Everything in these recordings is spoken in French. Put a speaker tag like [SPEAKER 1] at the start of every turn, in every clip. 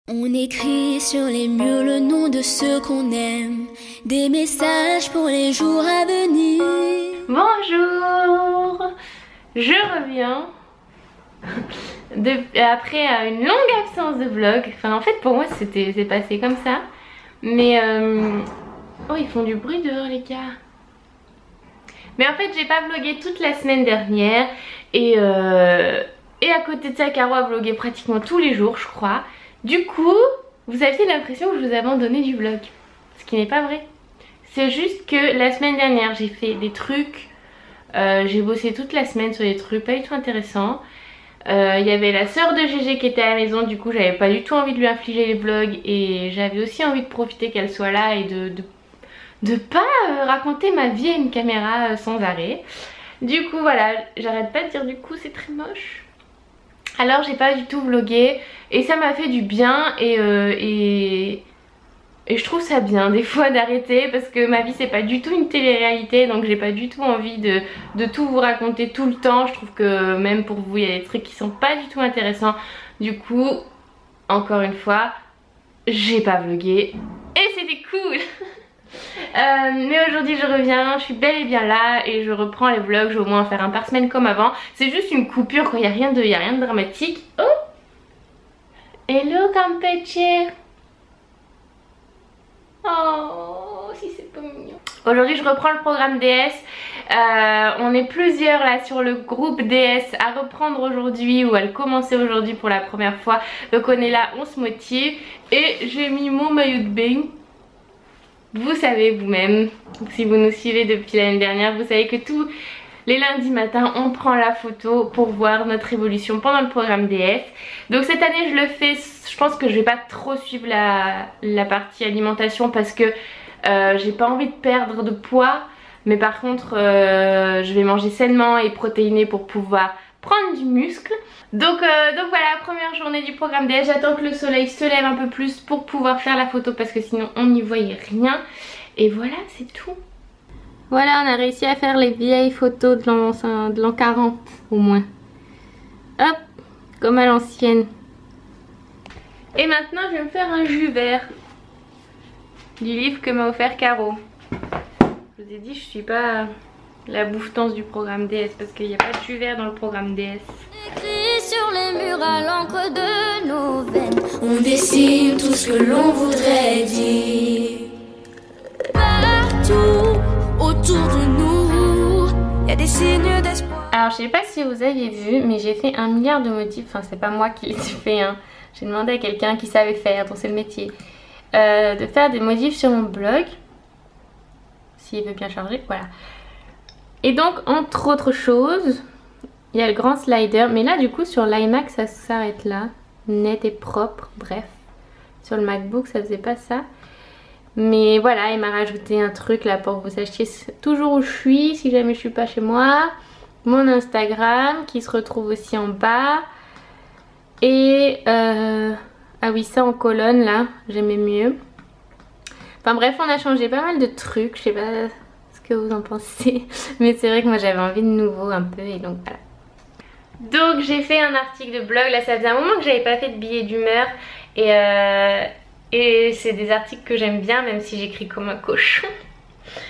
[SPEAKER 1] On écrit sur les murs le nom de ceux qu'on aime, des messages pour les jours à venir.
[SPEAKER 2] Bonjour, je reviens après une longue absence de vlog. Enfin en fait pour moi c'est passé comme ça. Mais oh, ils font du bruit dehors les gars. Mais en fait j'ai pas vlogué toute la semaine dernière. Et à côté de ça Caro a vlogué pratiquement tous les jours je crois. Du coup vous aviez l'impression que je vous abandonnais du vlog. Ce qui n'est pas vrai. C'est juste que la semaine dernière j'ai fait des trucs. J'ai bossé toute la semaine sur des trucs pas du tout intéressants. Il y avait la sœur de GG qui était à la maison, du coup j'avais pas du tout envie de lui infliger les vlogs. Et j'avais aussi envie de profiter qu'elle soit là et de pas raconter ma vie à une caméra sans arrêt. Du coup voilà, j'arrête pas de dire du coup c'est très moche. Alors j'ai pas du tout vlogué et ça m'a fait du bien et je trouve ça bien des fois d'arrêter parce que ma vie c'est pas du tout une télé-réalité, donc j'ai pas du tout envie de tout vous raconter tout le temps. Je trouve que même pour vous il y a des trucs qui sont pas du tout intéressants. Du coup, encore une fois, j'ai pas vlogué et c'était cool. Mais aujourd'hui je reviens, je suis bel et bien là et je reprends les vlogs. Je vais au moins en faire un par semaine comme avant. C'est juste une coupure quand il n'y a rien de dramatique. Oh, hello Campeche. Oh, si c'est pas mignon. Aujourd'hui je reprends le programme DS. On est plusieurs là sur le groupe DS à reprendre aujourd'hui ou à le commencer aujourd'hui pour la première fois. Donc on est là, on se motive. Et j'ai mis mon maillot de bain. Vous savez vous-même, si vous nous suivez depuis l'année dernière, vous savez que tous les lundis matins on prend la photo pour voir notre évolution pendant le programme DS. Donc cette année je le fais, je pense que je vais pas trop suivre la partie alimentation parce que j'ai pas envie de perdre de poids. Mais par contre je vais manger sainement et protéiné pour pouvoir prendre du muscle. Donc voilà, première journée du programme DS. J'attends que le soleil se lève un peu plus pour pouvoir faire la photo parce que sinon on n'y voyait rien. Et voilà, c'est tout. Voilà, on a réussi à faire les vieilles photos de l'an 40 au moins. Hop, comme à l'ancienne. Et maintenant je vais me faire un jus vert du livre que m'a offert Caro. Je vous ai dit, je suis pas la bouffetance du programme DS parce qu'il n'y a pas de jus vert dans le programme DS.
[SPEAKER 1] Écrit sur les murs à l'encre de nos veines, on dessine tout ce que l'on voudrait dire. Partout autour de nous, il y a des signes d'espoir.
[SPEAKER 2] Alors je sais pas si vous aviez vu, mais j'ai fait 1 milliard de motifs. Enfin c'est pas moi qui les ai fait hein. J'ai demandé à quelqu'un qui savait faire, dont c'est le métier, de faire des motifs sur mon blog. S'il veut bien charger, voilà. Et donc entre autres choses, il y a le grand slider. Mais là du coup sur l'iMac ça s'arrête là. Net et propre, bref. Sur le MacBook ça faisait pas ça. Mais voilà, il m'a rajouté un truc là pour que vous sachiez toujours où je suis si jamais je suis pas chez moi. Mon Instagram qui se retrouve aussi en bas. Et ah oui, ça en colonne là, j'aimais mieux. Enfin bref, on a changé pas mal de trucs. Je sais pas ce que vous en pensez, mais c'est vrai que moi j'avais envie de nouveau un peu et donc voilà. Donc j'ai fait un article de blog. Là ça faisait un moment que j'avais pas fait de billets d'humeur. Et c'est des articles que j'aime bien même si j'écris comme un cochon.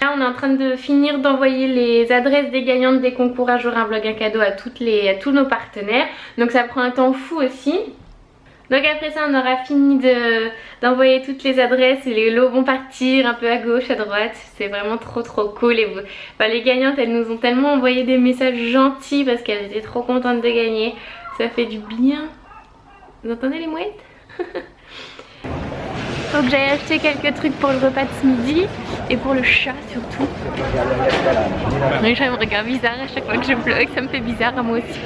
[SPEAKER 2] Là on est en train de finir d'envoyer les adresses des gagnantes des concours Un jour un vlog un cadeau à tous nos partenaires. Donc ça prend un temps fou aussi. Donc après ça on aura fini d'envoyer toutes les adresses et les lots vont partir un peu à gauche, à droite. C'est vraiment trop cool. Et les gagnantes elles nous ont tellement envoyé des messages gentils parce qu'elles étaient trop contentes de gagner. Ça fait du bien. Vous entendez les mouettes? Faut que j'aille acheter quelques trucs pour le repas de ce midi et pour le chat surtout. Le chat me regarde bizarre à chaque fois que je vlog, ça me fait bizarre à moi aussi.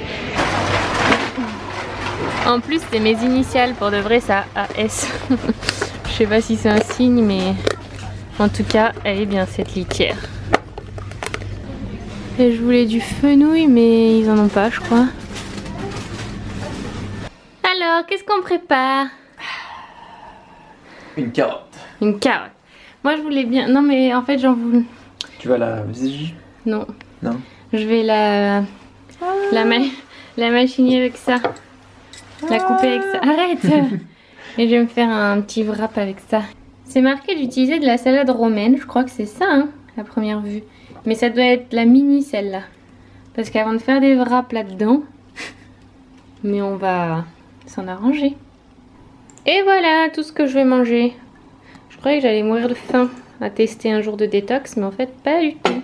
[SPEAKER 2] En plus c'est mes initiales, pour de vrai ça AS. Je sais pas si c'est un signe mais en tout cas elle est bien cette litière. Et je voulais du fenouil mais ils en ont pas je crois. Alors qu'est-ce qu'on prépare?
[SPEAKER 3] Une carotte.
[SPEAKER 2] Une carotte. Moi je voulais bien... Non mais en fait j'en voulais...
[SPEAKER 3] Tu vas la...
[SPEAKER 2] Non.
[SPEAKER 3] Non.
[SPEAKER 2] Je vais la machiner avec ça. La couper avec ça. Arrête. Et je vais me faire un petit wrap avec ça. C'est marqué d'utiliser de la salade romaine. Je crois que c'est ça, hein, à première vue. Mais ça doit être la mini celle-là. Parce qu'avant de faire des wraps là-dedans, mais on va s'en arranger. Et voilà tout ce que je vais manger. Je croyais que j'allais mourir de faim à tester un jour de détox, mais en fait pas du tout.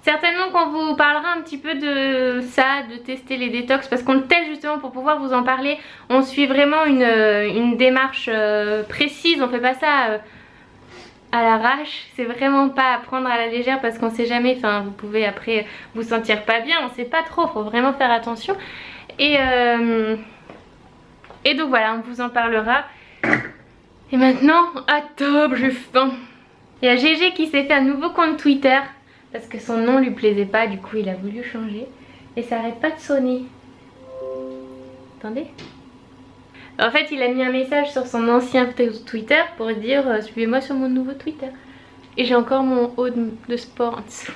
[SPEAKER 2] Certainement qu'on vous parlera un petit peu de ça, de tester les détox, parce qu'on le teste justement pour pouvoir vous en parler. On suit vraiment une démarche précise, on fait pas ça à l'arrache. C'est vraiment pas à prendre à la légère parce qu'on sait jamais, enfin vous pouvez après vous sentir pas bien, on sait pas trop, faut vraiment faire attention. Et donc voilà, on vous en parlera. Et maintenant, à top, j'ai faim. Il y a GG qui s'est fait un nouveau compte Twitter. Parce que son nom lui plaisait pas, du coup il a voulu changer. Et ça arrête pas de sonner. Attendez. En fait il a mis un message sur son ancien Twitter pour dire suivez-moi sur mon nouveau Twitter. Et j'ai encore mon haut de sport en dessous.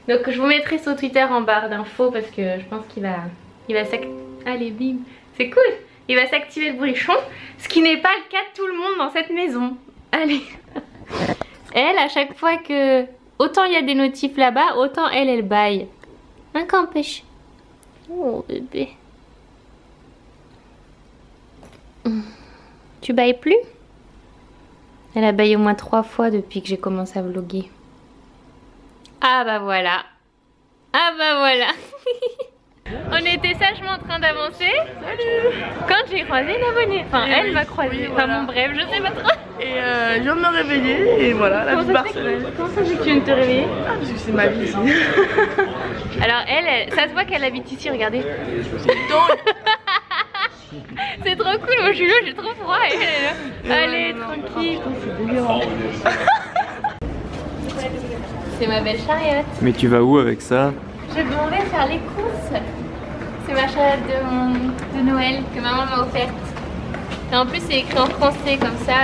[SPEAKER 2] Donc je vous mettrai son Twitter en barre d'infos parce que je pense qu'il va s'activer. Allez bim, c'est cool. Il va s'activer le bruichon. Ce qui n'est pas le cas de tout le monde dans cette maison. Allez. Elle, à chaque fois que... Autant il y a des notifs là-bas, autant elle baille. Un campèche. Oh bébé. Tu bailles plus? Elle a baillé au moins 3 fois depuis que j'ai commencé à vlogger. Ah bah voilà. Ah bah voilà. On était sagement en train d'avancer. Salut. Quand j'ai croisé une abonnée. Enfin et elle oui. M'a croisé. Enfin voilà. Bon bref, je sais pas trop.
[SPEAKER 3] Et je viens de me réveiller et voilà, la vie de Barcelone.
[SPEAKER 2] Comment ça fait que tu viens de te réveiller?
[SPEAKER 3] Ah parce que c'est ma vie ici.
[SPEAKER 2] Alors elle, ça se voit qu'elle habite ici, regardez. C'est trop cool, moi je suis là, j'ai trop froid et elle est là. Allez, tranquille. C'est ma belle charrette.
[SPEAKER 4] Mais tu vas où avec ça?
[SPEAKER 2] Je m'en vais faire les courses. C'est ma charrette de Noël que maman m'a offerte. Et en plus c'est écrit en français comme ça,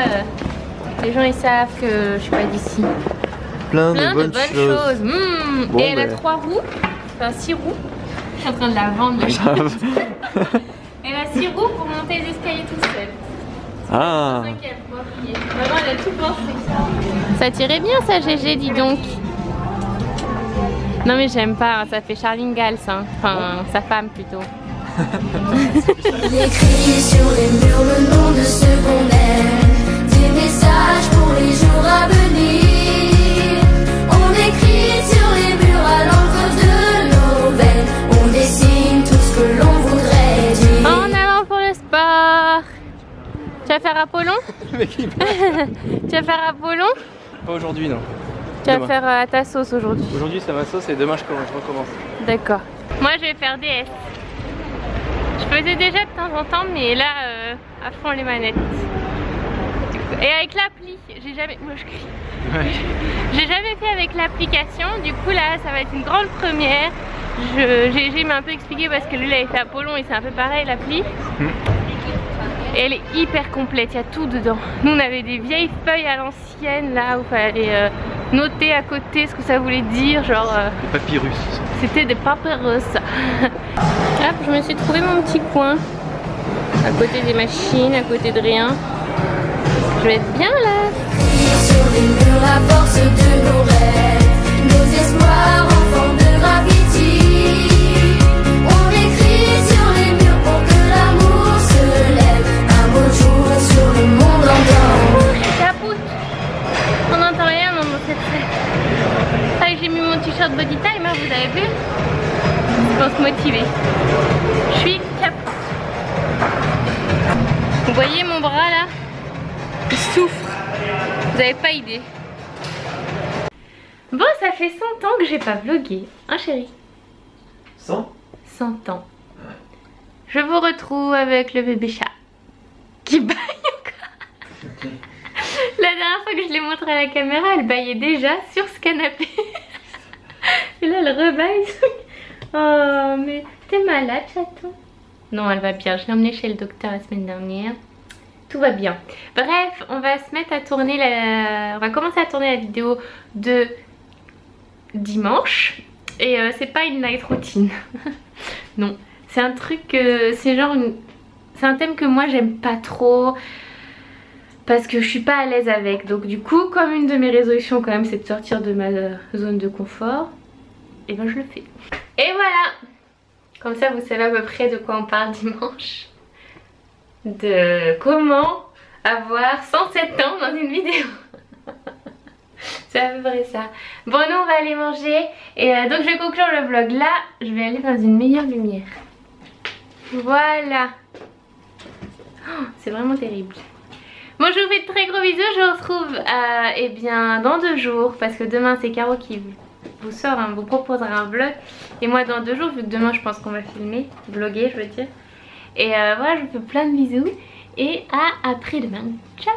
[SPEAKER 2] les gens ils savent que je suis pas d'ici.
[SPEAKER 4] Plein de bonnes choses.
[SPEAKER 2] Bon, et elle a 3 roues, enfin 6 roues. Je suis en train de la vendre. Elle a 6 roues pour monter les escaliers toute seule.
[SPEAKER 4] Ah.
[SPEAKER 2] Maman elle a tout pensé. Ça tirait bien ça GG, dis donc. Non mais j'aime pas, ça fait Charline Gals, hein. Enfin sa femme plutôt.
[SPEAKER 1] Il écrit sur les murs le nom de ceux qu'on aime, des messages pour les jours à venir. On écrit sur les murs à l'encre de nos veines, on dessine tout ce que l'on voudrait dire.
[SPEAKER 2] En avant pour le sport. Tu vas faire Apollon? Tu vas faire Apollon?
[SPEAKER 4] Pas aujourd'hui non.
[SPEAKER 2] Tu vas faire à ta sauce aujourd'hui.
[SPEAKER 4] Aujourd'hui c'est ma sauce et demain je recommence. D'accord.
[SPEAKER 2] Moi je vais faire DS. Je faisais déjà de temps en temps mais là à fond les manettes. Et avec l'appli, j'ai jamais... Moi je crie. Ouais. J'ai jamais fait avec l'application, du coup là ça va être une grande première. J'ai m'a un peu expliqué parce que lui il avait fait Apollon et c'est un peu pareil l'appli. Et elle est hyper complète, il y a tout dedans. Nous on avait des vieilles feuilles à l'ancienne là où il fallait noter à côté ce que ça voulait dire, genre...
[SPEAKER 4] Des papyrus.
[SPEAKER 2] C'était des papyrus. Hop, je me suis trouvé mon petit coin. À côté des machines, à côté de rien. Je vais être bien là.
[SPEAKER 1] Sur les murs la force de nos rêves, nos espoirs enfants de graffiti. On écrit sur les murs pour que l'amour se lève. Un beau jour sur le monde endormi.
[SPEAKER 2] Capoute. On n'entend rien dans mon secret. Ah, j'ai mis mon t-shirt body time, hein, vous avez vu? Je pense motivée. Je suis capoute. Vous voyez mon bras là? Il souffre. Vous avez pas idée. Bon, ça fait 100 ans que j'ai pas vlogué. Hein chérie?
[SPEAKER 4] 100
[SPEAKER 2] ans. Je vous retrouve avec le bébé chat. Qui baille encore. La dernière fois que je l'ai montré à la caméra, elle baillait déjà sur ce canapé. Et là, elle rebaille. Oh, mais t'es malade, chaton? Non, elle va bien. Je l'ai emmenée chez le docteur la semaine dernière. Tout va bien. Bref, on va se mettre à tourner on va commencer à tourner la vidéo de dimanche. Et c'est pas une night routine. Non. C'est un truc, c'est genre c'est un thème que moi j'aime pas trop. parce que je suis pas à l'aise avec. Donc du coup, comme une de mes résolutions quand même c'est de sortir de ma zone de confort, et ben je le fais. Et voilà, comme ça vous savez à peu près de quoi on parle dimanche, de comment avoir 107 ans dans une vidéo. C'est à peu près ça. Bon, nous on va aller manger et donc je vais conclure le vlog là. Je vais aller dans une meilleure lumière. Voilà. Oh, c'est vraiment terrible. Bon, je vous fais de très gros bisous. Je vous retrouve eh bien, dans 2 jours. Parce que demain c'est Caro qui vous sort, vous proposera un vlog. Et moi dans 2 jours, vu que demain je pense qu'on va filmer, vlogger je veux dire. Et voilà, je vous fais plein de bisous. Et à après-demain. Ciao.